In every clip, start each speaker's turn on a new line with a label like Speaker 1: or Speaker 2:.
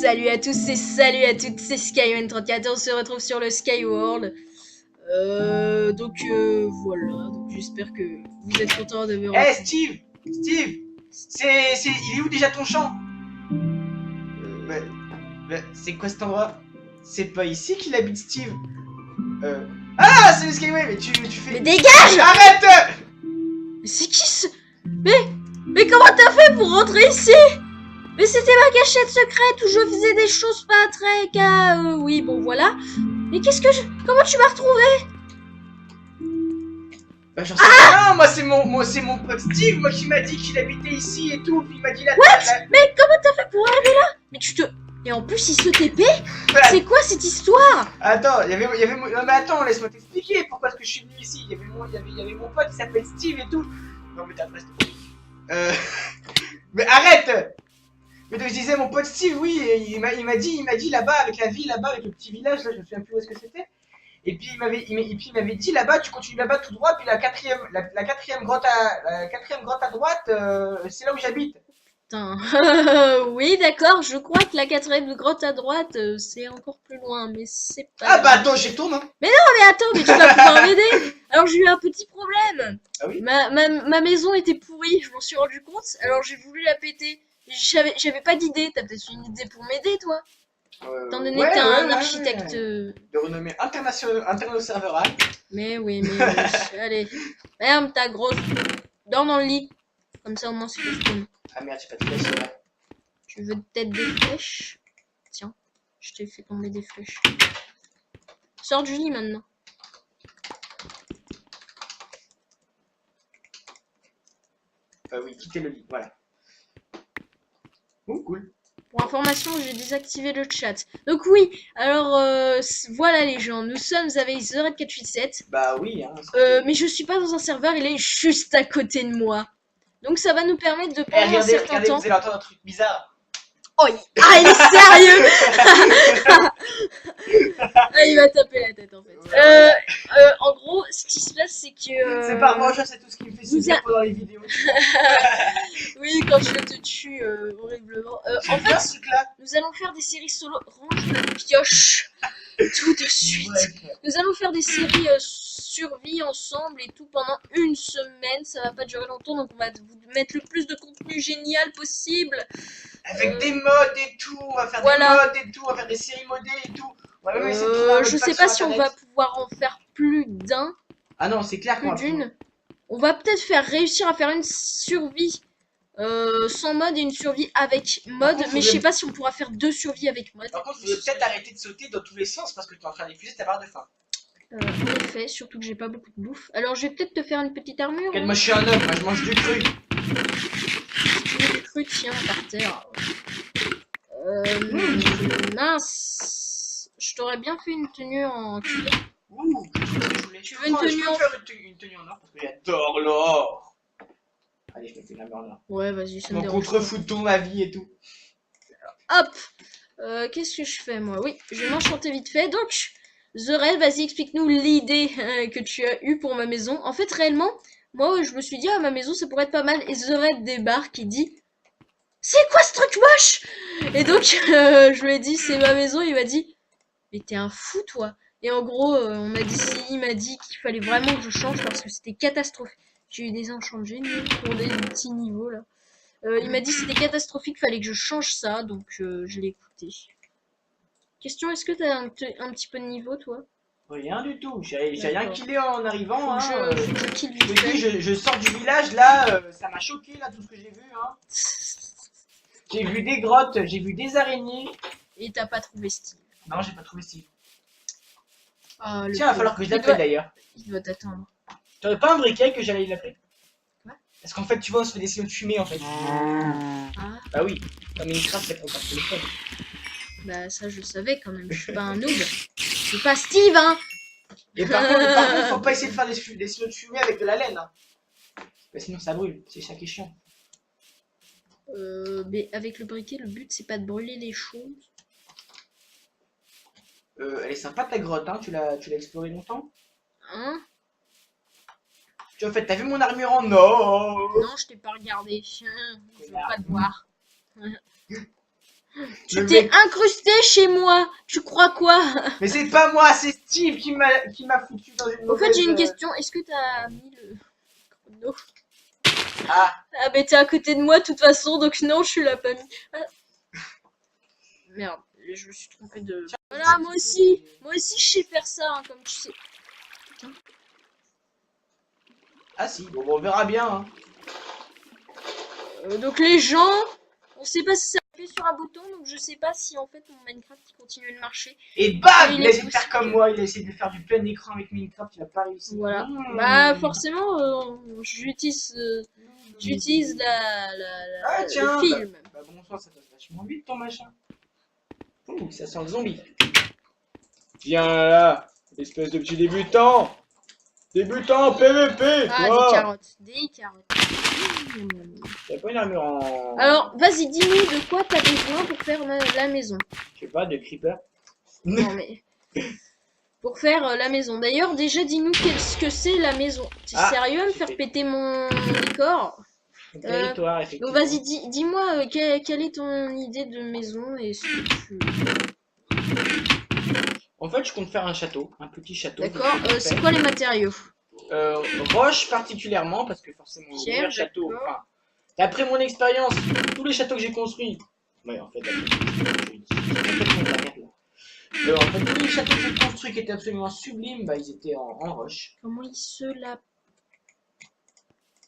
Speaker 1: Salut à tous et salut à toutes, c'est Skyone34, on se retrouve sur le Skyworld. Voilà, donc j'espère que vous êtes contents de me
Speaker 2: Hey
Speaker 1: retrouver.
Speaker 2: Steve, il est où déjà ton champ? C'est quoi cet endroit? C'est pas ici qu'il habite Steve. Ah, c'est le Skyway, mais tu fais...
Speaker 1: Mais dégage!
Speaker 2: Arrête!
Speaker 1: Mais c'est qui ce... Mais comment t'as fait pour rentrer ici? Mais c'était ma cachette secrète où je faisais des choses pas très... oui, bon voilà. Mais qu'est-ce que je... Comment tu m'as retrouvé?
Speaker 2: Bah j'en sais rien, moi c'est mon pote Steve, moi qui m'a dit qu'il habitait ici et tout, puis il m'a dit
Speaker 1: Mais comment t'as fait pour arriver là? Mais tu te... Et en plus il se TP? C'est quoi cette histoire?
Speaker 2: Attends, il y avait non mais attends, laisse-moi t'expliquer pourquoi est-ce que je suis venu ici. Il y avait mon pote qui s'appelle Steve et tout. Non mais t'as presque... Mais arrête! Mais donc je disais mon pote Steve, oui, il m'a dit là-bas, avec la ville là-bas, avec le petit village, là, je me souviens plus où est-ce que c'était. Et puis il m'avait dit là-bas, tu continues là-bas tout droit, puis la quatrième grotte à droite, c'est là où j'habite.
Speaker 1: Putain. Oui, d'accord, je crois que la quatrième grotte à droite, c'est encore plus loin, mais c'est pas...
Speaker 2: Ah bah attends, j'y retourne hein.
Speaker 1: Mais attends, mais tu vas pouvoir m'aider. Alors j'ai eu un petit problème.
Speaker 2: Ah oui?
Speaker 1: Ma maison était pourrie, je m'en suis rendu compte, alors j'ai voulu la péter. J'avais pas d'idée, t'as peut-être une idée pour m'aider, toi? Étant donné que t'es un architecte...
Speaker 2: De renommée internationale.
Speaker 1: Mais oui, allez. Ferme ta grosse... Dors dans le lit. Comme ça, au moins, c'est costume.
Speaker 2: Ah merde, j'ai pas de flèche là.
Speaker 1: Tu veux peut-être des flèches? Tiens, je t'ai fait tomber des flèches. Sors du lit, maintenant.
Speaker 2: Oui, quittez le lit, voilà. Oh, cool.
Speaker 1: Pour information, j'ai désactivé le chat. Donc oui, alors voilà les gens, nous sommes avec The Red 487.
Speaker 2: Bah oui, hein.
Speaker 1: Mais je suis pas dans un serveur, il est juste à côté de moi. Donc ça va nous permettre de
Speaker 2: Eh,
Speaker 1: pendant un certain
Speaker 2: regardez,
Speaker 1: temps...
Speaker 2: vous allez entendre un truc bizarre.
Speaker 1: Oh, il est sérieux. Ah, il va taper la tête en fait. En gros, ce qui se passe, c'est que...
Speaker 2: C'est pas moi, c'est tout ce qui me fait
Speaker 1: vous
Speaker 2: souffrir pendant les vidéos.
Speaker 1: Oui, quand je te tue horriblement. En fait,
Speaker 2: ce truc-là.
Speaker 1: nous allons faire des séries solo. Range la pioche tout de suite.
Speaker 2: Ouais.
Speaker 1: Nous allons faire des séries survie ensemble et tout pendant une semaine. Ça va pas durer longtemps, donc on va vous mettre le plus de contenu génial possible.
Speaker 2: Avec des modes et tout, on va faire des modes et tout, on va faire des séries modées et tout. On va même essayer de trouver un
Speaker 1: je sais pas si on va pouvoir en faire plus d'un.
Speaker 2: Ah non, c'est clair qu'on va
Speaker 1: d'une. On va peut-être réussir à faire une survie sans mode et une survie avec mode,
Speaker 2: contre,
Speaker 1: mais je sais pas si on pourra faire deux survies avec mode.
Speaker 2: Par contre, il faudrait peut-être arrêter de sauter dans tous les sens parce que tu es en train d'épuiser ta barre de faim.
Speaker 1: En effet, surtout que j'ai pas beaucoup de bouffe. Alors je vais peut-être te faire une petite armure.
Speaker 2: Regarde, moi je suis un homme, moi je mange du cru.
Speaker 1: Du cru, tiens, par terre. Mince. Je t'aurais bien fait une tenue en cuir.
Speaker 2: Ouh,
Speaker 1: tu veux une tenue en...
Speaker 2: une tenue en or parce que j'adore l'or. Allez, je me fais une armure en or.
Speaker 1: Ouais, vas-y, ça me
Speaker 2: Mon
Speaker 1: dérange.
Speaker 2: contre-fouton ma vie et tout.
Speaker 1: Hop. Qu'est-ce que je fais, moi? Oui, je vais m'enchanter vite fait. Donc, The Red, vas-y, explique-nous l'idée que tu as eue pour ma maison. En fait, réellement, moi, je me suis dit, ah, ma maison, ça pourrait être pas mal. Et The Red débarque, il dit, c'est quoi ce truc moche? Et donc, je lui ai dit, c'est ma maison. Il m'a dit, mais t'es un fou, toi. Et en gros, il m'a dit qu'il fallait vraiment que je change parce que c'était catastrophique. J'ai eu des enchants géniaux pour des petits niveaux, là. Il m'a dit que c'était catastrophique, fallait que je change ça, donc je l'ai écouté. Question, est-ce que t'as un petit peu de niveau, toi?
Speaker 2: Rien du tout, j'ai rien killé en arrivant. Hein.
Speaker 1: Je kill vite fait.
Speaker 2: Je sors du village là, ça m'a choqué là tout ce que j'ai vu. Hein. J'ai vu des grottes, j'ai vu des araignées.
Speaker 1: Et t'as pas trouvé Steve?
Speaker 2: Non, j'ai pas trouvé Steve.
Speaker 1: Ah,
Speaker 2: tiens, il va falloir que je l'appelle d'ailleurs.
Speaker 1: Il doit t'attendre.
Speaker 2: T'aurais pas un briquet que j'allais l'appeler? Parce qu'en fait, tu vois, on se fait des signaux de fumée en fait.
Speaker 1: Ah,
Speaker 2: Bah oui, dans Minecraft, ça compte par téléphone.
Speaker 1: bah ça je savais quand même, je suis pas un noob. Je suis pas Steve, hein.
Speaker 2: Et par contre, faut pas essayer de faire des signaux de fumée avec de la laine. Hein. Bah, sinon, ça brûle. C'est ça qui est chiant.
Speaker 1: Mais avec le briquet, le but c'est pas de brûler les choses.
Speaker 2: Elle est sympa ta grotte, hein. Tu l'as explorée longtemps.
Speaker 1: Hein?
Speaker 2: Tu vois, en fait, t'as vu mon armure en or?
Speaker 1: Non, je t'ai pas regardé. Je veux pas te voir. Tu
Speaker 2: Le
Speaker 1: t'es
Speaker 2: mec-
Speaker 1: incrusté chez moi. Tu crois quoi?
Speaker 2: Mais c'est pas moi, c'est Steve qui m'a foutu dans une
Speaker 1: Au fait,
Speaker 2: mauvaise...
Speaker 1: j'ai une question. Est-ce que t'as mis le chrono?
Speaker 2: Ah,
Speaker 1: Ah, mais t'es à côté de moi de toute façon, donc non, je suis là pas mis. Ah. Merde, je me suis trompée de. Voilà, moi aussi je sais faire ça, hein, comme tu sais.
Speaker 2: ah si, bon, on verra bien. Hein.
Speaker 1: Donc les gens, on sait pas si ça appuie sur un bouton, donc je sais pas si en fait mon Minecraft il continue de marcher.
Speaker 2: Et bam,
Speaker 1: Il
Speaker 2: il
Speaker 1: est
Speaker 2: a essayé de faire
Speaker 1: possible
Speaker 2: comme
Speaker 1: que-
Speaker 2: moi, il a essayé de faire du plein écran avec Minecraft, il a pas réussi.
Speaker 1: Voilà.
Speaker 2: Mmh.
Speaker 1: Bah forcément, j'utilise
Speaker 2: Ah
Speaker 1: le
Speaker 2: tiens,
Speaker 1: film.
Speaker 2: bah bonsoir, ça passe vachement vite ton machin. Ouh, ça sent le zombie. Viens là, espèce de petit débutant. Débutant en PVP,
Speaker 1: Ah,
Speaker 2: toi.
Speaker 1: des carottes. Des carottes.
Speaker 2: T'as pas une armure en...
Speaker 1: Alors, vas-y, dis-nous de quoi t'as besoin pour faire la maison.
Speaker 2: Je sais pas, de creeper.
Speaker 1: Non, mais... Pour faire la maison. D'ailleurs, déjà, dis-nous qu'est-ce que c'est la maison. T'es
Speaker 2: Ah,
Speaker 1: sérieux à me
Speaker 2: j'ai
Speaker 1: faire
Speaker 2: fait.
Speaker 1: péter mon décor?
Speaker 2: Territoire, effectivement.
Speaker 1: Donc, vas-y, dis-moi quelle est ton idée de maison et ce que tu...
Speaker 2: En fait, je compte faire un château, un petit château.
Speaker 1: D'accord, c'est quoi les matériaux?
Speaker 2: Roche particulièrement, parce que forcément, le
Speaker 1: Pierre,
Speaker 2: meilleur château,
Speaker 1: d'accord.
Speaker 2: enfin, d'après mon expérience, tous les châteaux que j'ai construits, ouais, en fait, en fait, tous les châteaux que j'ai construits qui étaient absolument sublimes, bah, ils étaient en roche.
Speaker 1: Comment il se la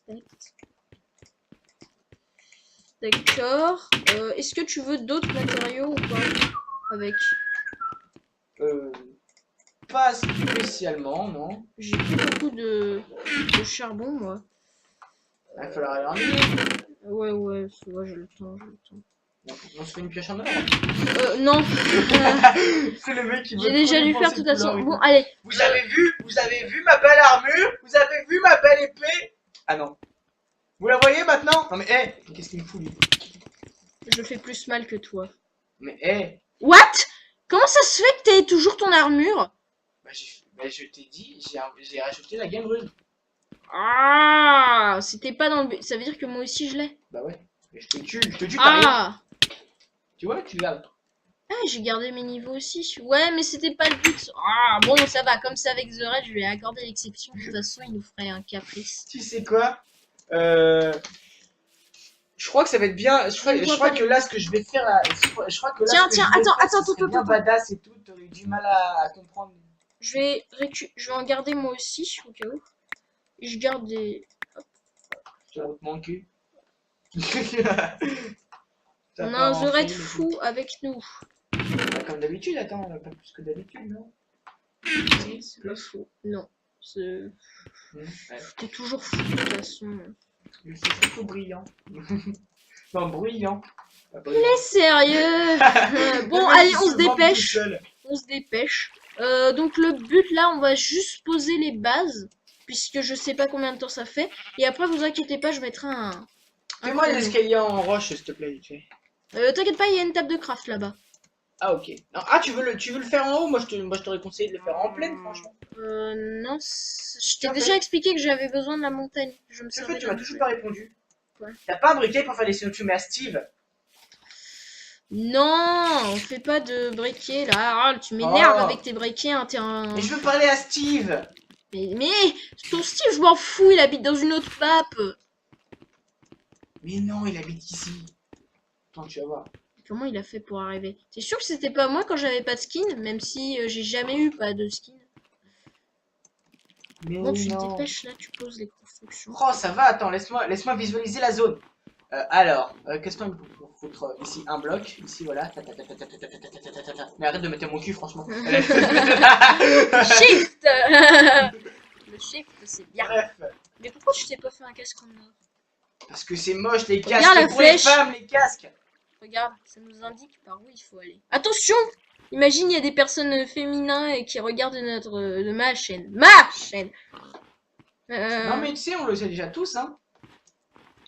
Speaker 1: pète? D'accord. Est-ce que tu veux d'autres matériaux ou pas? Avec.
Speaker 2: Pas spécialement, non.
Speaker 1: J'ai plus beaucoup de charbon, moi.
Speaker 2: Il va falloir aller en mine.
Speaker 1: Ouais, ça va, j'ai le temps,
Speaker 2: On se fait une pioche en or.
Speaker 1: Non.
Speaker 2: C'est le mec qui veut
Speaker 1: J'ai déjà
Speaker 2: trop
Speaker 1: dû faire
Speaker 2: dépenser
Speaker 1: de toute
Speaker 2: de
Speaker 1: façon.
Speaker 2: l'or.
Speaker 1: Bon, allez.
Speaker 2: Vous avez vu ma belle armure? Vous avez vu ma belle épée? Ah non. Vous la voyez maintenant? Non mais qu'est-ce qu'il me fout lui?
Speaker 1: Je fais plus mal que toi.
Speaker 2: Mais
Speaker 1: What? Comment ça se fait que t'aies toujours ton armure?
Speaker 2: bah, je t'ai dit, j'ai rajouté la game rune.
Speaker 1: Ah, c'était pas dans le but. Ça veut dire que moi aussi je l'ai.
Speaker 2: Bah ouais. Mais je te tue, t'arrives.
Speaker 1: Ah,
Speaker 2: Tu vois, tu regardes.
Speaker 1: j'ai gardé mes niveaux aussi. Ouais, mais c'était pas le but. Ah, bon, ça va. Comme c'est avec The Red, je lui ai accordé l'exception. De toute façon, il nous ferait un caprice.
Speaker 2: Tu sais quoi? Je crois que ça va être bien. Je crois que là, ce que je vais faire là. Je crois que là.
Speaker 1: Tiens,
Speaker 2: ce que je vais
Speaker 1: attends,
Speaker 2: faire, ce serait bien
Speaker 1: attends.
Speaker 2: badass et tout. T'aurais eu du mal à comprendre.
Speaker 1: Je vais en garder moi aussi, au cas où. Et je garde des...
Speaker 2: Tu vas te manquer.
Speaker 1: On a un The Red fou avec nous.
Speaker 2: Bah, comme d'habitude, attends, on a pas plus que d'habitude, non?
Speaker 1: C'est pas fou. Non. C'est...
Speaker 2: Ouais.
Speaker 1: T'es toujours fou, de toute façon.
Speaker 2: C'est surtout brillant. Non, bruyant.
Speaker 1: Il est sérieux. Bon, allez, on se dépêche. On se dépêche. Donc le but là, on va juste poser les bases. Puisque je sais pas combien de temps ça fait. Et après, vous inquiétez pas, je mettrai un...
Speaker 2: Fais-moi l'escalier en roche, s'il te plaît, vite fait.
Speaker 1: T'inquiète pas, il y a une table de craft là-bas.
Speaker 2: Ah, ok. Non, tu veux le faire en haut? Moi, je t'aurais conseillé de le faire en pleine, franchement.
Speaker 1: Non, je t'ai déjà expliqué que j'avais besoin de la montagne. Je me
Speaker 2: En fait,
Speaker 1: servais
Speaker 2: tu
Speaker 1: d'un
Speaker 2: m'as toujours
Speaker 1: objet.
Speaker 2: pas répondu.
Speaker 1: Ouais.
Speaker 2: T'as pas un briquet pour faire des signaux à Steve?
Speaker 1: Non, on fait pas de briquet là. Ah, tu m'énerves
Speaker 2: Oh.
Speaker 1: avec tes briquets, hein, t'es un...
Speaker 2: Mais je veux parler à Steve!
Speaker 1: Mais ton Steve, je m'en fous, il habite dans une autre map.
Speaker 2: Mais non, il habite ici. Attends, tu vas voir.
Speaker 1: Comment il a fait pour arriver? T'es sûr que c'était pas moi quand j'avais pas de skin? Même si j'ai jamais eu pas de skin.
Speaker 2: Mais
Speaker 1: Bon, tu te
Speaker 2: non.
Speaker 1: dépêches là, tu poses les constructions.
Speaker 2: Oh, ça va, attends, laisse-moi visualiser la zone. Alors, qu'est-ce qu'on peut foutre ici? Un bloc, ici, voilà. Mais arrête de mettre mon cul, franchement.
Speaker 1: Shift. Le shift, c'est bien.
Speaker 2: Bref.
Speaker 1: Mais pourquoi tu t'es pas fait un casque en or?
Speaker 2: Parce que c'est moche les
Speaker 1: Regarde
Speaker 2: casques
Speaker 1: la
Speaker 2: pour les
Speaker 1: flèche.
Speaker 2: femmes, les casques.
Speaker 1: Regarde, ça nous indique par où il faut aller. Attention! Imagine, il y a des personnes féminines qui regardent ma chaîne. Ma chaîne!
Speaker 2: Non mais tu sais, on le sait déjà tous, hein.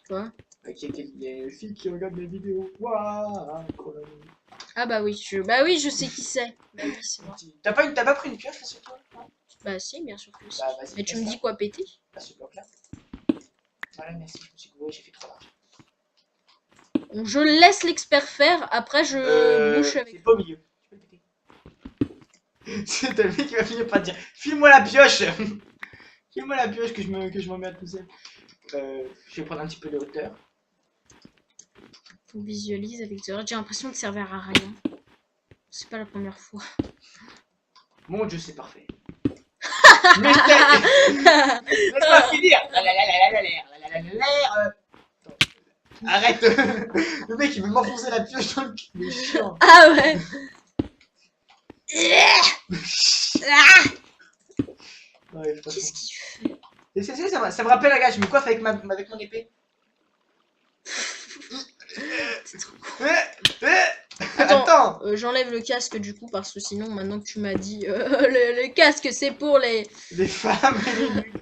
Speaker 1: Quoi?
Speaker 2: Il y a une fille qui regarde mes vidéos. Waouh.
Speaker 1: Ah bah oui, je sais qui c'est. Bah oui, c'est moi.
Speaker 2: T'as pas pris une pioche là sur toi? Non.
Speaker 1: Bah si, bien sûr que si.
Speaker 2: Bah vas-y.
Speaker 1: Mais tu me
Speaker 2: fais
Speaker 1: dis
Speaker 2: ça.
Speaker 1: quoi péter?
Speaker 2: À ce bloc là. Voilà, merci, je me suis gouré, j'ai fait trop large.
Speaker 1: Donc, je laisse l'expert faire, après je bouche avec.
Speaker 2: C'est pas au milieu. Tu peux le péter. C'est ta vie qui va finir par te dire file-moi la pioche. File-moi la pioche que je m'en mets à tout seul. Je vais prendre un petit peu de hauteur.
Speaker 1: On visualise avec The Red. J'ai l'impression de servir à rien. C'est pas la première fois.
Speaker 2: Mon dieu, c'est parfait. Mais laisse-moi finir. Arrête. Le mec il veut m'enfoncer la pioche dans le cul. Il est chiant.
Speaker 1: Ah ouais.
Speaker 2: Ouais,
Speaker 1: Qu'est-ce qu'il fait?
Speaker 2: ça me rappelle la gars, je me coiffe avec mon épée.
Speaker 1: C'est trop con.
Speaker 2: Attends.
Speaker 1: J'enlève le casque du coup parce que sinon maintenant que tu m'as dit le casque c'est pour les...
Speaker 2: Les femmes et les nuls.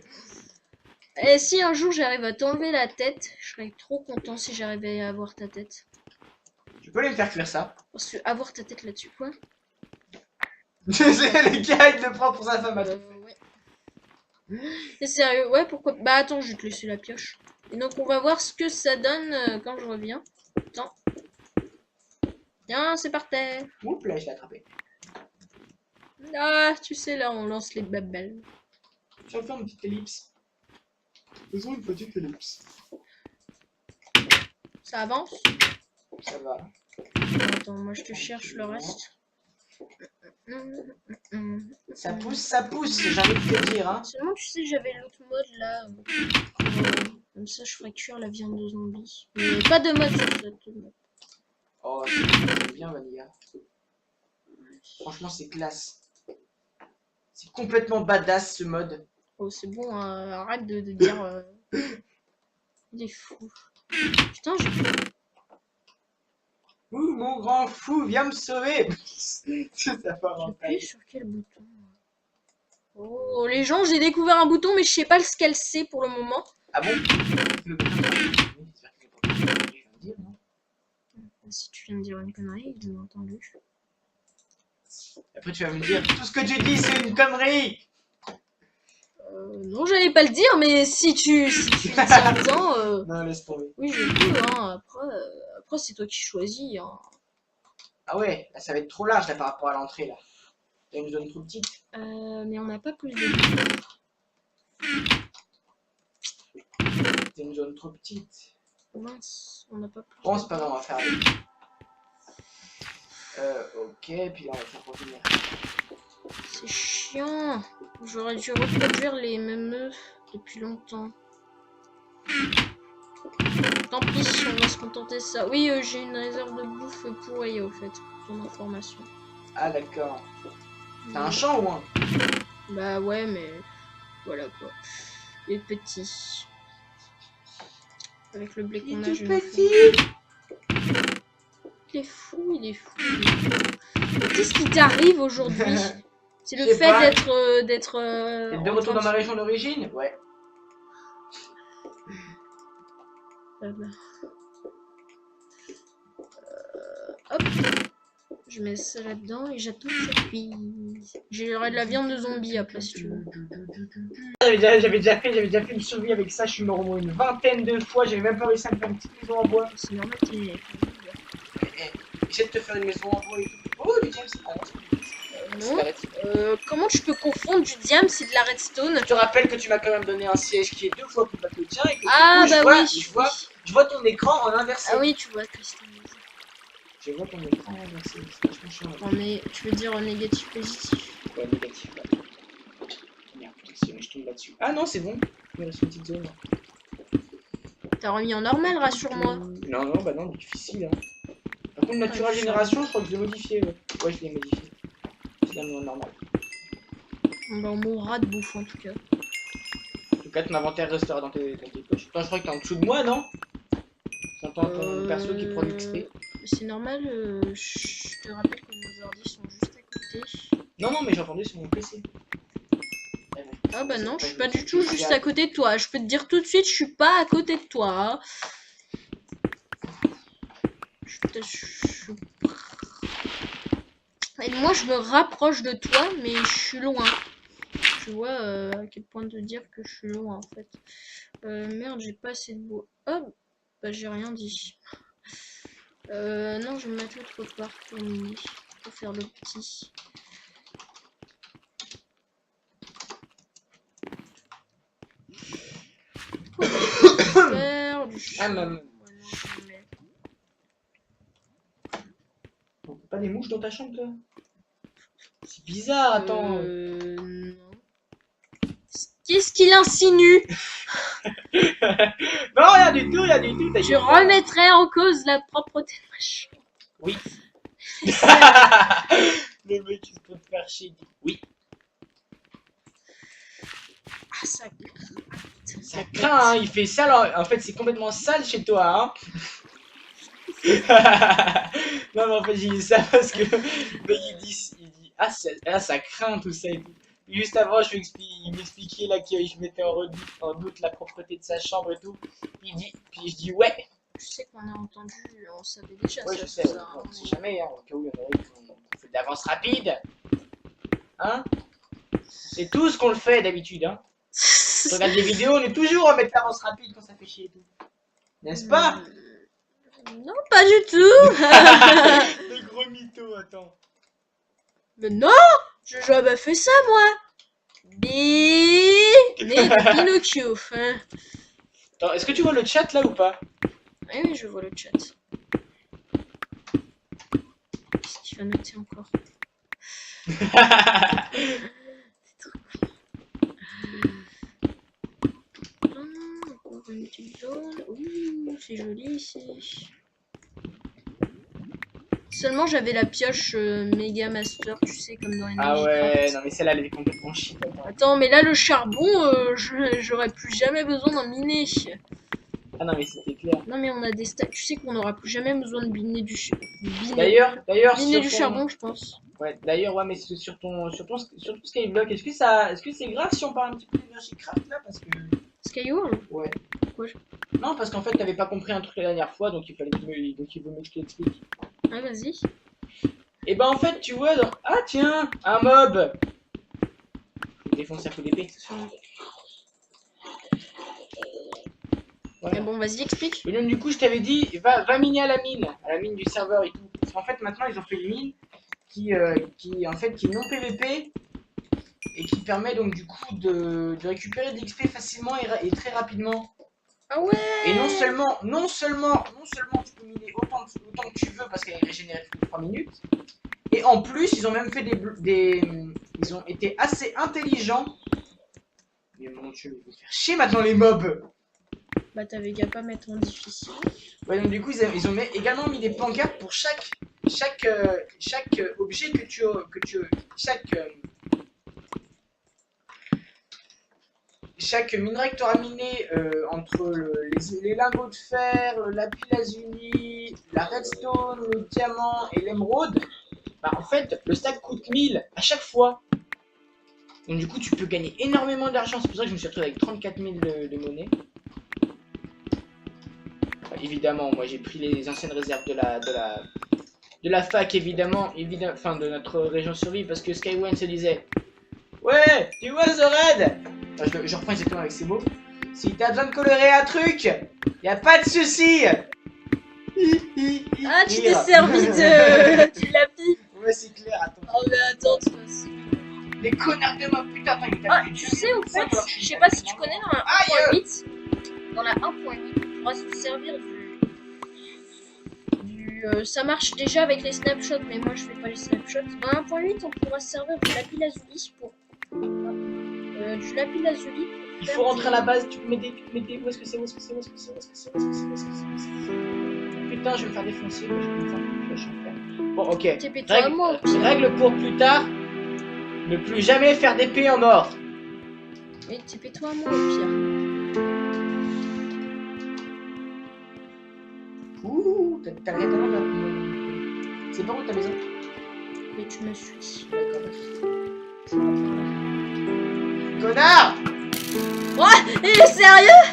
Speaker 1: Et si un jour j'arrive à t'enlever la tête, je serais trop content si j'arrivais à avoir ta tête.
Speaker 2: Tu peux aller me faire cuire ça.
Speaker 1: Parce que avoir ta tête là-dessus, quoi?
Speaker 2: Je sais, le gars il le prend pour sa femme à tout.
Speaker 1: Ouais. C'est sérieux, ouais, pourquoi? Bah attends, je vais te laisser la pioche. Et donc on va voir ce que ça donne quand je reviens. Attends. Tiens, c'est par terre.
Speaker 2: Oups, là je l'ai attrapé.
Speaker 1: Ah, tu sais, là on lance les babelles.
Speaker 2: Je vais faire une petite ellipse. Faisons une petite ellipse.
Speaker 1: Ça avance?
Speaker 2: Ça va.
Speaker 1: Attends, moi je te cherche le reste.
Speaker 2: Ça pousse, j'ai envie de te dire, hein.
Speaker 1: Seulement, tu sais, j'avais l'autre mode là. Comme ça, je ferais cuire la viande de zombie. Mais pas de mode sur cette mode.
Speaker 2: Oh, c'est bien, Vanilla. Franchement, c'est classe. C'est complètement badass ce mode.
Speaker 1: Oh, c'est bon, hein, arrête de dire. Il est fou. Putain, j'ai
Speaker 2: Ouh, mon grand fou, viens me sauver. Ça part en
Speaker 1: appuyé sur quel bouton? Oh, les gens, j'ai découvert un bouton, mais je sais pas ce qu'elle sait pour le moment.
Speaker 2: Ah bon?
Speaker 1: Si tu viens de dire une connerie, je l'ai entendu.
Speaker 2: Après, tu vas me dire, tout ce que tu dis, c'est une connerie.
Speaker 1: Non, j'allais pas le dire, mais si tu dis ça en disant,
Speaker 2: Non, laisse tomber.
Speaker 1: oui, je peux, hein. Après c'est toi qui choisis, hein.
Speaker 2: Ah ouais, là, ça va être trop large là, par rapport à l'entrée là. T'as une zone trop petite.
Speaker 1: Mais on n'a pas plus de...
Speaker 2: C'est une zone trop petite.
Speaker 1: Mince, on n'a pas plus
Speaker 2: Bon, c'est pas grave, on va faire avec. Ok, puis là, on va faire revenir.
Speaker 1: C'est chiant. J'aurais dû reproduire les mêmes œufs depuis longtemps. Tant pis, on va se contenter de ça. Oui, j'ai une réserve de bouffe pourrie au fait, pour ton information.
Speaker 2: Ah d'accord. T'as un champ ou un?
Speaker 1: Bah ouais, mais voilà quoi. Il est petit. Avec le blé qu'on a, je vais
Speaker 2: petit.
Speaker 1: Il est fou, il est fou. Qu'est-ce qui t'arrive aujourd'hui? C'est le fait d'être...
Speaker 2: T'es de retour dans ma région d'origine? Ouais.
Speaker 1: Hop. Je mets ça là-dedans et j'attends que ça cuise. J'aurai de la viande de zombie après si tu veux.
Speaker 2: J'avais déjà fait une survie avec ça, je suis mort au moins une vingtaine de fois, j'avais même pas réussi à me faire une petite maison en bois.
Speaker 1: C'est normal qu'il y ait...
Speaker 2: Essaie de te faire une maison en bois et tout. Oh, du diamant,
Speaker 1: non. Comment tu peux confondre du diamant c'est de la redstone?
Speaker 2: Je te rappelle que tu m'as quand même donné un siège qui est 2 fois plus bas que le tien et que
Speaker 1: ah
Speaker 2: du coup,
Speaker 1: bah
Speaker 2: je vois ton écran en inversé.
Speaker 1: Ah oui, tu vois Christine.
Speaker 2: Je vois ton écran en inversé, c'est vachement chiant.
Speaker 1: Tu veux dire en négatif positif?
Speaker 2: Ouais, négatif. Merde, putain, je tombe là-dessus. Ah non, c'est bon, il reste une petite zone.
Speaker 1: T'as remis en normal, rassure-moi.
Speaker 2: Non, bah non, difficile. Hein. Par contre, Natural Génération, je crois que je l'ai modifié. Ouais, je l'ai modifié. Je l'ai mis en normal.
Speaker 1: Bah, on mourra de bouffe en tout cas.
Speaker 2: En tout cas, ton inventaire restera dans tes poches. Attends, je crois que t'es en dessous de moi, non? J'entends ton perso qui prend l'XP.
Speaker 1: C'est normal, je te rappelle que nos ordi sont juste à côté.
Speaker 2: Non, mais j'entendais sur mon PC.
Speaker 1: Ah bah non, je suis pas du tout juste à côté de toi. Je peux te dire tout de suite, je suis pas à côté de toi. Hein. Et moi, je me rapproche de toi, mais je suis loin. Tu vois à quel point te dire que je suis loin en fait. Merde, j'ai pas assez de bois. Oh, bah j'ai rien dit. Non, je vais me mettre l'autre part pour faire le petit. Faire du
Speaker 2: Ah, maman. Pas des mouches dans ta chambre, toi? C'est bizarre, attends.
Speaker 1: Non. Qu'est-ce qu'il insinue?
Speaker 2: Non, rien du tout, rien du tout.
Speaker 1: Je remettrai en cause la propreté de ma chambre.
Speaker 2: Oui. Le mec qui se peut te faire chier dit oui.
Speaker 1: Ah, ça
Speaker 2: craint, hein, il fait sale. En fait, c'est complètement sale chez toi, hein. Non, mais en fait, j'ai dit ça parce que il dit ah, ça craint tout ça et tout. Juste avant, il m'expliquait là que je mettais en doute la propreté de sa chambre et tout. Puis je dis ouais.
Speaker 1: Tu sais qu'on a entendu, on savait déjà
Speaker 2: ouais,
Speaker 1: ça.
Speaker 2: Je sais, ça, on sait jamais, hein, au cas où il y en aurait qui fait d'avance rapide. Hein? C'est tout ce qu'on le fait d'habitude, hein. Tu regardes les vidéos, on est toujours à mettre l'avance rapide quand ça fait chier et tout. N'est-ce pas?
Speaker 1: Non, pas du tout.
Speaker 2: Le gros mytho, attends.
Speaker 1: Mais non, j'ai jamais fait ça, moi. Né de Pinocchio. Hein.
Speaker 2: Attends, est-ce que tu vois le chat là ou pas?
Speaker 1: Oui, je vois le chat. Qu'est-ce qu'il va noter encore? C'est trop cool. Encore une petite zone. Ouh, c'est joli ici. Seulement j'avais la pioche Mega Master, tu sais, comme dans les
Speaker 2: Ah ouais, non mais celle-là elle est complètement shit.
Speaker 1: Attends, mais là le charbon, j'aurais plus jamais besoin d'en miner.
Speaker 2: Ah non mais c'était clair.
Speaker 1: Non mais on a des stacks, tu sais qu'on n'aura plus jamais besoin de miner du
Speaker 2: D'ailleurs,
Speaker 1: miner du charbon, je pense.
Speaker 2: Ouais, d'ailleurs, ouais, mais sur ton Skyblock, est-ce que c'est grave si on parle un petit peu d'énergie craft là, parce que
Speaker 1: Skyworld?
Speaker 2: Ouais.
Speaker 1: Pourquoi
Speaker 2: Non, parce qu'en fait t'avais pas compris un truc la dernière fois, donc il veut que je t'explique.
Speaker 1: Ah vas-y.
Speaker 2: Et ben en fait tu vois dans... Ah tiens, un mob. Je défonce un coup d'épée.
Speaker 1: Voilà. Bon, vas-y, explique.
Speaker 2: Et donc, du coup, je t'avais dit, va miner à la mine du serveur et tout. Parce qu'en fait, maintenant, ils ont fait une mine qui est non PVP et qui permet donc du coup de récupérer de l'XP facilement et très rapidement.
Speaker 1: Ah ouais.
Speaker 2: Et non seulement tu peux miner autant que tu veux parce qu'elle est régénérée toutes les 3 minutes. Et en plus, ils ont même fait ils ont été assez intelligents. Mais mon dieu, ils vont faire chier maintenant les mobs.
Speaker 1: Bah t'avais qu'à pas mettre en difficile.
Speaker 2: Ouais, donc du coup ils ont également mis des pancartes pour chaque objet chaque minerai que tu auras miné entre les lingots de fer, le lapis lazuli, la redstone, le diamant et l'émeraude. Bah en fait le stack coûte 1000 à chaque fois. Donc du coup tu peux gagner énormément d'argent. C'est pour ça que je me suis retrouvé avec 34 000 de monnaie. Évidemment, moi j'ai pris les anciennes réserves de la fac, évidemment, enfin de notre région survie, parce que Skyway se disait ouais, tu vois The Red. Enfin, je reprends exactement avec ces mots. Si t'as besoin de colorer un truc, y a pas de souci.
Speaker 1: Ah, tu t'es servi de du lapis.
Speaker 2: Ouais, c'est clair, attends.
Speaker 1: Oh, mais attends, tu vois,
Speaker 2: les connards de ma putain, attends,
Speaker 1: ah, tu sais, en fait, je sais pas si tu connais dans la 1.8, dans la 1.8, on pourra se servir ça marche déjà avec les snapshots, mais moi je fais pas les snapshots. Dans 1.8, on pourra se servir du lapis lazuli pour du lapis lazuli.
Speaker 2: Il faut rentrer à la base, tu peux mettre où est-ce que c'est, putain, je vais me faire défoncer, je vais me faire. Bon, ok. Règle pour plus tard, ne plus jamais faire d'épée en or.
Speaker 1: Et TP-toi à moi au pire.
Speaker 2: T'as rien à là. C'est par où ta maison?
Speaker 1: Mais tu me suis.
Speaker 2: D'accord, merci.
Speaker 1: C'est pas par là.
Speaker 2: Connard!
Speaker 1: Ouais, il est sérieux?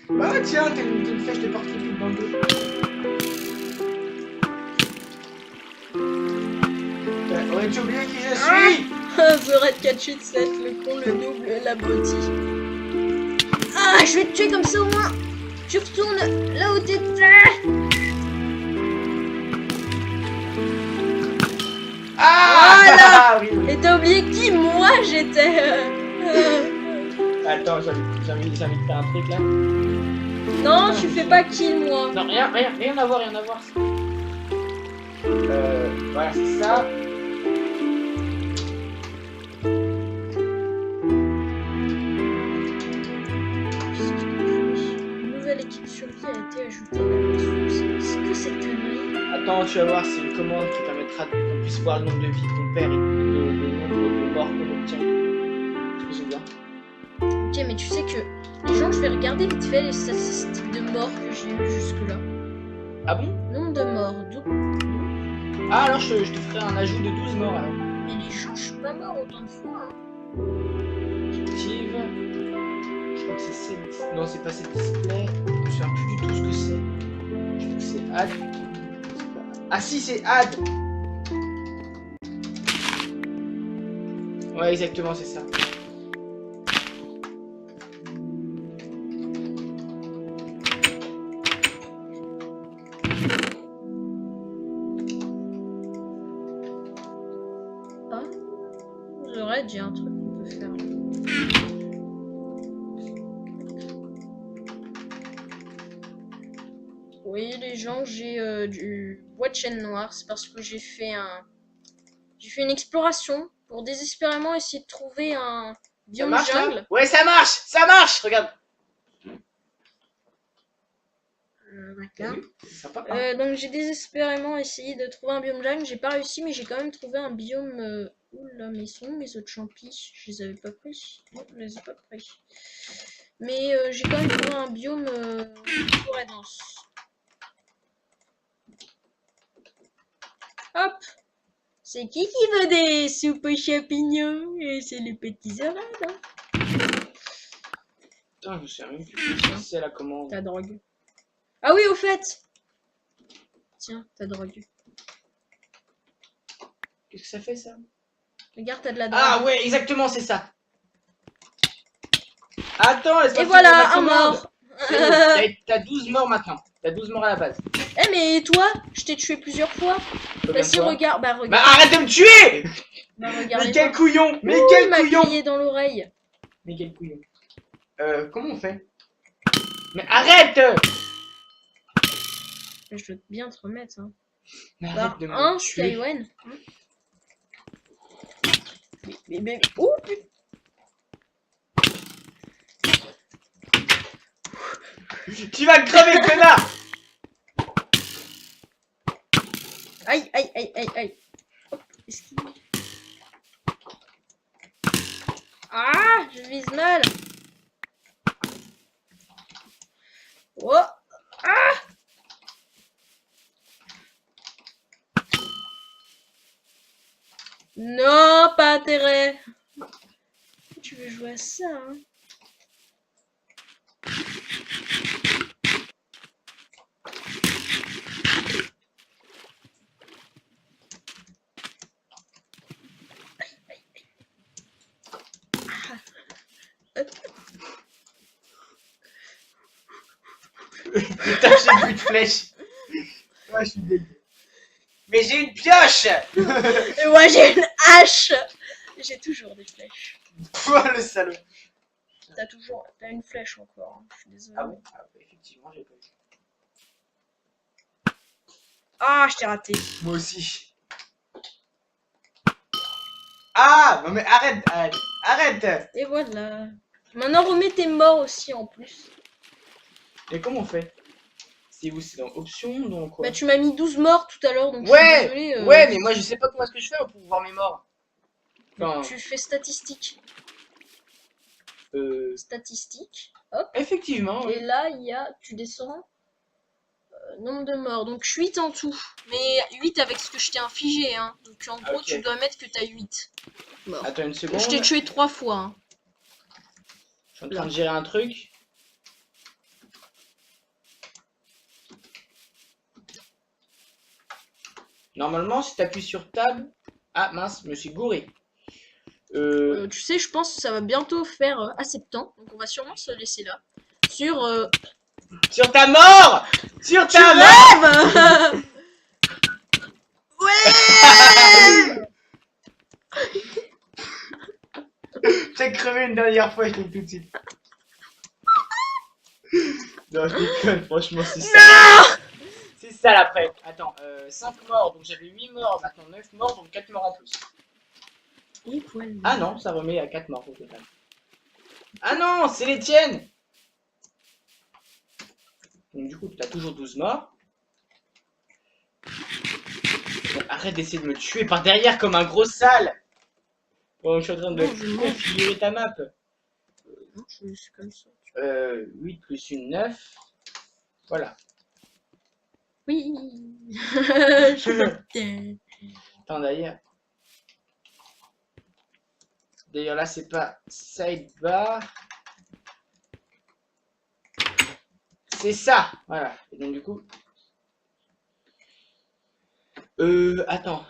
Speaker 2: Bah ouais, tiens, t'as une flèche de partout dans le dos. Aurais-tu oublié qui je suis?
Speaker 1: The Red Catchit 7, le con, le double, la body. Ah, je vais te tuer comme ça au moins. Tu retournes là où t'étais.
Speaker 2: Ah!
Speaker 1: Voilà.
Speaker 2: Oui, oui.
Speaker 1: Et t'as oublié qui moi j'étais.
Speaker 2: Attends, j'ai envie de faire un truc là.
Speaker 1: Non, tu fais pas kill moi.
Speaker 2: Non, rien à voir, rien à voir. Voilà, c'est ça.
Speaker 1: Une nouvelle équipe survie a été ajoutée à la ressource. C'est que cette connerie.
Speaker 2: Attends, tu vas voir, c'est une commande qui permettra qu'on puisse voir le nombre de vies de ton père et le nombre de morts qu'on obtient. Tu te souviens?
Speaker 1: Ok, mais tu sais que les gens, je vais regarder vite fait les statistiques de morts que j'ai eues jusque-là.
Speaker 2: Ah bon?
Speaker 1: Nombre de morts.
Speaker 2: Ah, alors je te ferai un ajout de 12 morts alors.
Speaker 1: Mais les gens, je suis pas mort autant de fois. Hein.
Speaker 2: Objective. Je crois que c'est set. Non, c'est pas set display. Je me souviens plus du tout ce que c'est. Je crois que c'est add. Ah si, c'est add. Ouais, exactement, c'est ça.
Speaker 1: Ah, j'aurais j'ai un truc qu'on peut faire. Oui, les gens, j'ai du bois de chêne noir. C'est parce que j'ai fait une exploration pour désespérément essayer de trouver un
Speaker 2: Ça
Speaker 1: biome
Speaker 2: marche
Speaker 1: jungle.
Speaker 2: là? Ouais, ça marche! Ça marche! Regarde! T'as
Speaker 1: D'accord.
Speaker 2: vu? C'est sympa. Hein?
Speaker 1: Donc j'ai désespérément essayé de trouver un biome jungle. J'ai pas réussi, mais j'ai quand même trouvé un biome. Oula, mais ils sont où mes autres champis? Je les avais pas pris. Non, je les ai pas pris. Mais j'ai quand même trouvé un biome forêt dense. Hop! C'est qui veut des soupes aux champignons? Et c'est les petits arabes. Hein.
Speaker 2: Putain, je me souviens même plus. C'est la commande.
Speaker 1: Ta drogue. Ah oui, au fait! Tiens, ta drogue.
Speaker 2: Qu'est-ce que ça fait ça?
Speaker 1: Regarde, t'as de la drogue.
Speaker 2: Ah ouais, exactement, c'est ça. Attends, laisse-moi
Speaker 1: Et voilà,
Speaker 2: finir ma
Speaker 1: un
Speaker 2: commande.
Speaker 1: mort!
Speaker 2: T'as 12 morts maintenant. T'as 12 morts à la base.
Speaker 1: Eh mais toi, je t'ai tué plusieurs fois.
Speaker 2: Combien
Speaker 1: Vas-y,
Speaker 2: de fois?
Speaker 1: regarde. Bah
Speaker 2: Bah
Speaker 1: regarde.
Speaker 2: arrête de me tuer!
Speaker 1: Bah
Speaker 2: Mais
Speaker 1: regarde.
Speaker 2: quel couillon! Mais
Speaker 1: Il
Speaker 2: quel
Speaker 1: m'a
Speaker 2: couillon!
Speaker 1: crié dans l'oreille.
Speaker 2: Mais quel couillon. Comment on fait? Mais arrête!
Speaker 1: Je dois bien te remettre. Hein.
Speaker 2: Mais
Speaker 1: Bah,
Speaker 2: arrête de me tuer.
Speaker 1: Skywen. Mais. Oh putain.
Speaker 2: Tu vas crever, connard!
Speaker 1: Aïe, aïe, aïe, aïe, aïe. Hop, esquive. Ah, je vise mal. Oh. Ah. Non, pas intérêt. Tu veux jouer à ça, hein?
Speaker 2: Putain, j'ai plus de flèches. Ouais, je suis dégueu. Mais j'ai une pioche!
Speaker 1: Et moi j'ai une hache. J'ai toujours des flèches.
Speaker 2: Toi, le salaud.
Speaker 1: T'as une flèche encore. Hein. Je suis désolée.
Speaker 2: Ah bon? Ah, bah, effectivement, j'ai pas vu.
Speaker 1: Ah, je t'ai raté.
Speaker 2: Moi aussi. Ah! Non mais arrête!
Speaker 1: Et voilà. Maintenant remets tes morts aussi en plus.
Speaker 2: Et comment on fait? C'est où? C'est dans options, donc quoi?
Speaker 1: Bah tu m'as mis 12 morts tout à l'heure donc je suis
Speaker 2: Ouais!
Speaker 1: désolée.
Speaker 2: Ouais, mais moi je sais pas comment est-ce que je fais pour voir mes morts. Enfin,
Speaker 1: Tu fais statistiques. Statistiques. Hop.
Speaker 2: effectivement,
Speaker 1: Et
Speaker 2: oui.
Speaker 1: là, tu descends. Nombre de morts. Donc 8 en tout. Mais 8 avec ce que je t'ai infligé. Hein. Donc en gros,
Speaker 2: Ok.
Speaker 1: tu dois mettre que t'as 8 morts.
Speaker 2: Attends une seconde.
Speaker 1: Je t'ai tué 3 fois. Hein.
Speaker 2: Je suis en train de gérer un truc. Normalement, si tu appuies sur Tab... Ah mince, je me suis gouré.
Speaker 1: Tu sais, je pense que ça va bientôt faire assez de temps. Donc on va sûrement se laisser là. Sur...
Speaker 2: Sur ta mort! Sur
Speaker 1: Tu
Speaker 2: ta mort!
Speaker 1: rêves. Ouais.
Speaker 2: J'ai crevé une dernière fois, je l'ai tout de suite. Non, je déconne, franchement, c'est ça.
Speaker 1: Non.
Speaker 2: C'est ça la prep. Attends, 5 morts, donc j'avais 8 morts, maintenant 9 morts, donc 4 morts en plus.
Speaker 1: Et poil.
Speaker 2: Ah non, ça remet à 4 morts au total. Ah non, c'est les tiennes! Donc du coup, t'as toujours 12 morts. Bon, arrête d'essayer de me tuer par derrière comme un gros sale! Bon, je suis en train de
Speaker 1: Non, je
Speaker 2: configurer ta map.
Speaker 1: Non, je laisse comme ça.
Speaker 2: 8 plus 1, 9. Voilà.
Speaker 1: Oui. Je
Speaker 2: Attends, d'ailleurs. D'ailleurs, là, c'est pas sidebar. C'est ça! Voilà. Et donc, du coup. Attends.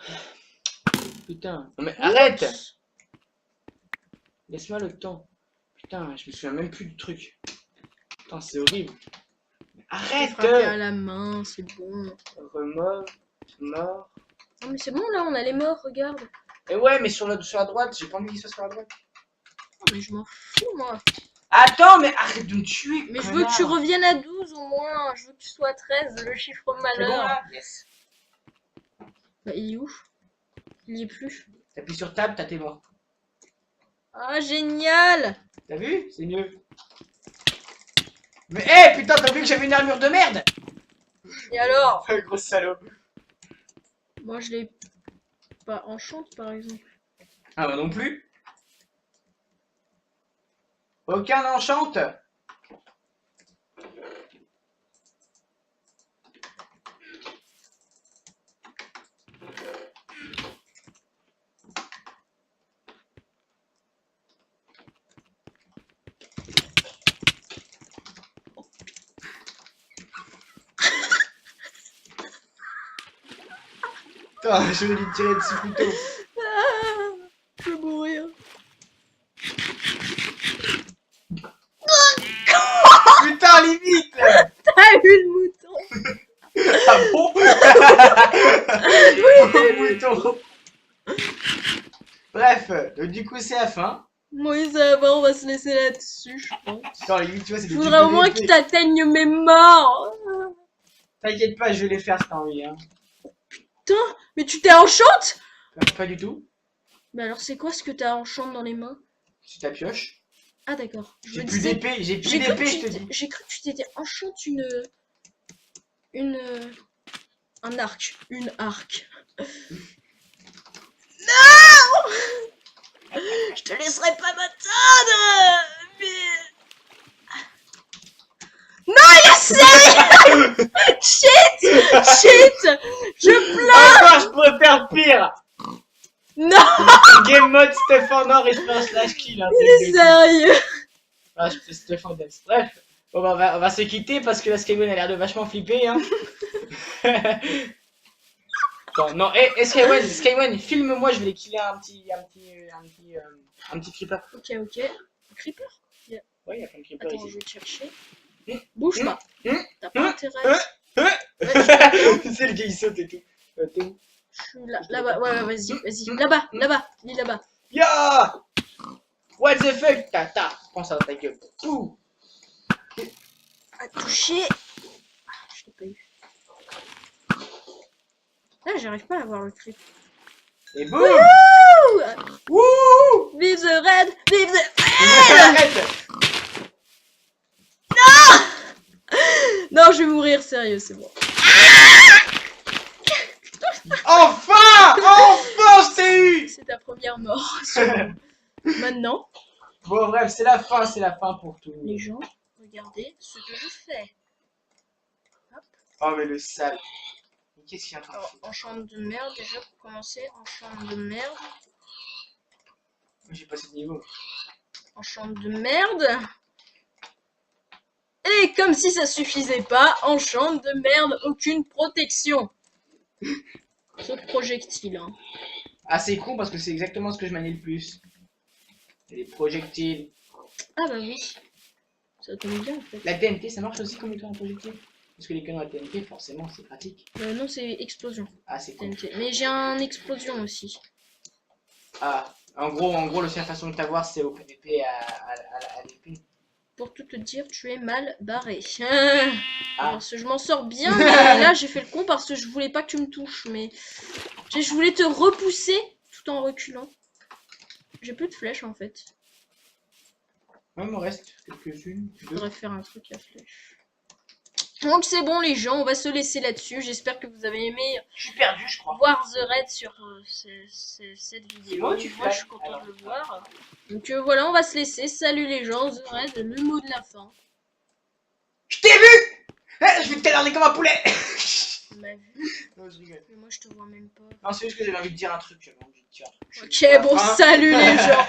Speaker 2: Putain. Non, mais arrête! Laisse-moi le temps. Putain, je me souviens même plus du truc. Putain, c'est horrible. Mais arrête!
Speaker 1: frapper à la main, c'est bon.
Speaker 2: Remove, mort.
Speaker 1: Non mais c'est bon là, on a les morts, regarde.
Speaker 2: Et ouais, mais sur la droite, j'ai pas envie qu'il soit sur la droite.
Speaker 1: Non, mais je m'en fous moi.
Speaker 2: Attends, mais arrête de me tuer!
Speaker 1: Mais je veux que tu reviennes à 12 au moins. Je veux que tu sois à 13, le chiffre
Speaker 2: C'est bon
Speaker 1: malheur.
Speaker 2: là? Yes.
Speaker 1: Bah il est où? Il y est plus.
Speaker 2: T'appuies sur Tab, t'as tes morts.
Speaker 1: Ah génial.
Speaker 2: T'as vu? C'est mieux. Mais hé, putain, t'as vu que j'avais une armure de merde?
Speaker 1: Et alors?
Speaker 2: Gros salaud.
Speaker 1: Moi je l'ai pas enchante par exemple.
Speaker 2: Ah bah non plus. Aucun enchante. Putain, je vais lui tirer dessus plutôt.
Speaker 1: Ah, je vais mourir.
Speaker 2: Putain, limite.
Speaker 1: T'as eu le mouton.
Speaker 2: Ah bon? Mouton. Bref, donc du coup c'est la fin.
Speaker 1: Oui, ça va, on va se laisser là-dessus, je pense.
Speaker 2: Attends, limite, tu vois, c'est
Speaker 1: Je
Speaker 2: des
Speaker 1: voudrais au moins
Speaker 2: trucs de
Speaker 1: qu'ils
Speaker 2: l'épée.
Speaker 1: t'atteignent mes morts.
Speaker 2: T'inquiète pas, je vais les faire cette envie. Hein.
Speaker 1: Putain, mais tu t'es enchante?
Speaker 2: Pas du tout.
Speaker 1: Mais alors c'est quoi ce que t'as enchante dans les mains?
Speaker 2: C'est ta pioche.
Speaker 1: Ah d'accord. Je
Speaker 2: J'ai
Speaker 1: me
Speaker 2: plus
Speaker 1: disais-
Speaker 2: d'épée, j'ai plus
Speaker 1: J'ai cru,
Speaker 2: d'épée,
Speaker 1: que
Speaker 2: je
Speaker 1: tu
Speaker 2: te
Speaker 1: t'es-
Speaker 2: dis.
Speaker 1: j'ai cru que tu t'étais enchante un arc. Une arc. Non! Je te laisserai pas m'attendre! Mais... Non, il a serré! Shit! Shit! Je pleure!
Speaker 2: Encore, je pourrais faire pire.
Speaker 1: Non!
Speaker 2: Game mode Steph en or et je fais un slash kill. Hein,
Speaker 1: Il est sérieux!
Speaker 2: ah, je fais Steph en death. Bref, bon, bah, on va se quitter parce que la Skyway a l'air de vachement flipper. Hein. Attends, non, Skyway, filme-moi, je vais les killer un petit creeper.
Speaker 1: Ok, ok. Creeper?
Speaker 2: Ouais, il y a plein de creepers
Speaker 1: Attends, je
Speaker 2: ici.
Speaker 1: vais te chercher. Bouge pas. T'as pas
Speaker 2: Hum,
Speaker 1: intérêt. Ouais, je suis là.
Speaker 2: C'est le gars, il saute et tout. T'es où?
Speaker 1: Je suis là. Là-bas. Ouais, vas-y, vas-y. Là-bas, là-bas. Il est là-bas.
Speaker 2: Ya! What the fuck? Tata, prends ça dans ta gueule. Ouh!
Speaker 1: À toucher. Ah, je l'ai pas eu. Là, j'arrive pas à avoir le creep.
Speaker 2: Et boum!
Speaker 1: Wouh!
Speaker 2: Wouh!
Speaker 1: Vive the red! Vive the...
Speaker 2: Arrête!
Speaker 1: Non, je vais mourir, sérieux, c'est bon.
Speaker 2: Enfin! Enfin, je t'ai eu!
Speaker 1: C'est ta première mort. Maintenant,
Speaker 2: Bon, bref, c'est la fin pour tout.
Speaker 1: les gens, regardez ce que je fais. Hop.
Speaker 2: Oh, mais le sale. Mais qu'est-ce qu'il y a en train de
Speaker 1: Alors,
Speaker 2: faire?
Speaker 1: enchant de merde, déjà pour commencer. Enchant de merde.
Speaker 2: Moi, j'ai passé de niveau.
Speaker 1: Enchant de merde. Et comme si ça suffisait pas, enchant de merde, aucune protection. Ce projectile. Hein.
Speaker 2: Ah, c'est con parce que c'est exactement ce que je manie le plus. Les projectiles.
Speaker 1: Ah bah oui. Ça tombe bien en fait.
Speaker 2: La TNT, ça marche aussi comme étant un projectile? Parce que les canons à TNT, forcément, c'est pratique.
Speaker 1: Non, c'est explosion.
Speaker 2: Ah, c'est con.
Speaker 1: TNT. Mais j'ai un explosion aussi.
Speaker 2: Ah, en gros, la seule façon de t'avoir, c'est au PVP à l'épée.
Speaker 1: Pour tout te dire, tu es mal barré.
Speaker 2: Ah.
Speaker 1: Parce que je m'en sors bien, mais là j'ai fait le con parce que je voulais pas que tu me touches. Mais je voulais te repousser tout en reculant. J'ai plus de flèches en fait.
Speaker 2: Moi, il me reste quelques-unes.
Speaker 1: Je voudrais faire un truc à flèche. Donc c'est bon les gens, on va se laisser là-dessus. J'espère que vous avez aimé
Speaker 2: Je suis perdu, je crois.
Speaker 1: voir The Raid sur cette vidéo.
Speaker 2: Moi, tu
Speaker 1: Moi je suis content de le voir. Donc voilà, on va se laisser. Salut les gens, The Raid, le mot de la fin.
Speaker 2: Je t'ai vu. Je vais te calerner comme un poulet.
Speaker 1: Tu m'as vu?
Speaker 2: Non, je rigole.
Speaker 1: Mais moi je te vois même pas.
Speaker 2: Non, c'est juste que j'avais envie de dire un truc. J'avais envie de dire un truc.
Speaker 1: Ok, bon, salut les gens.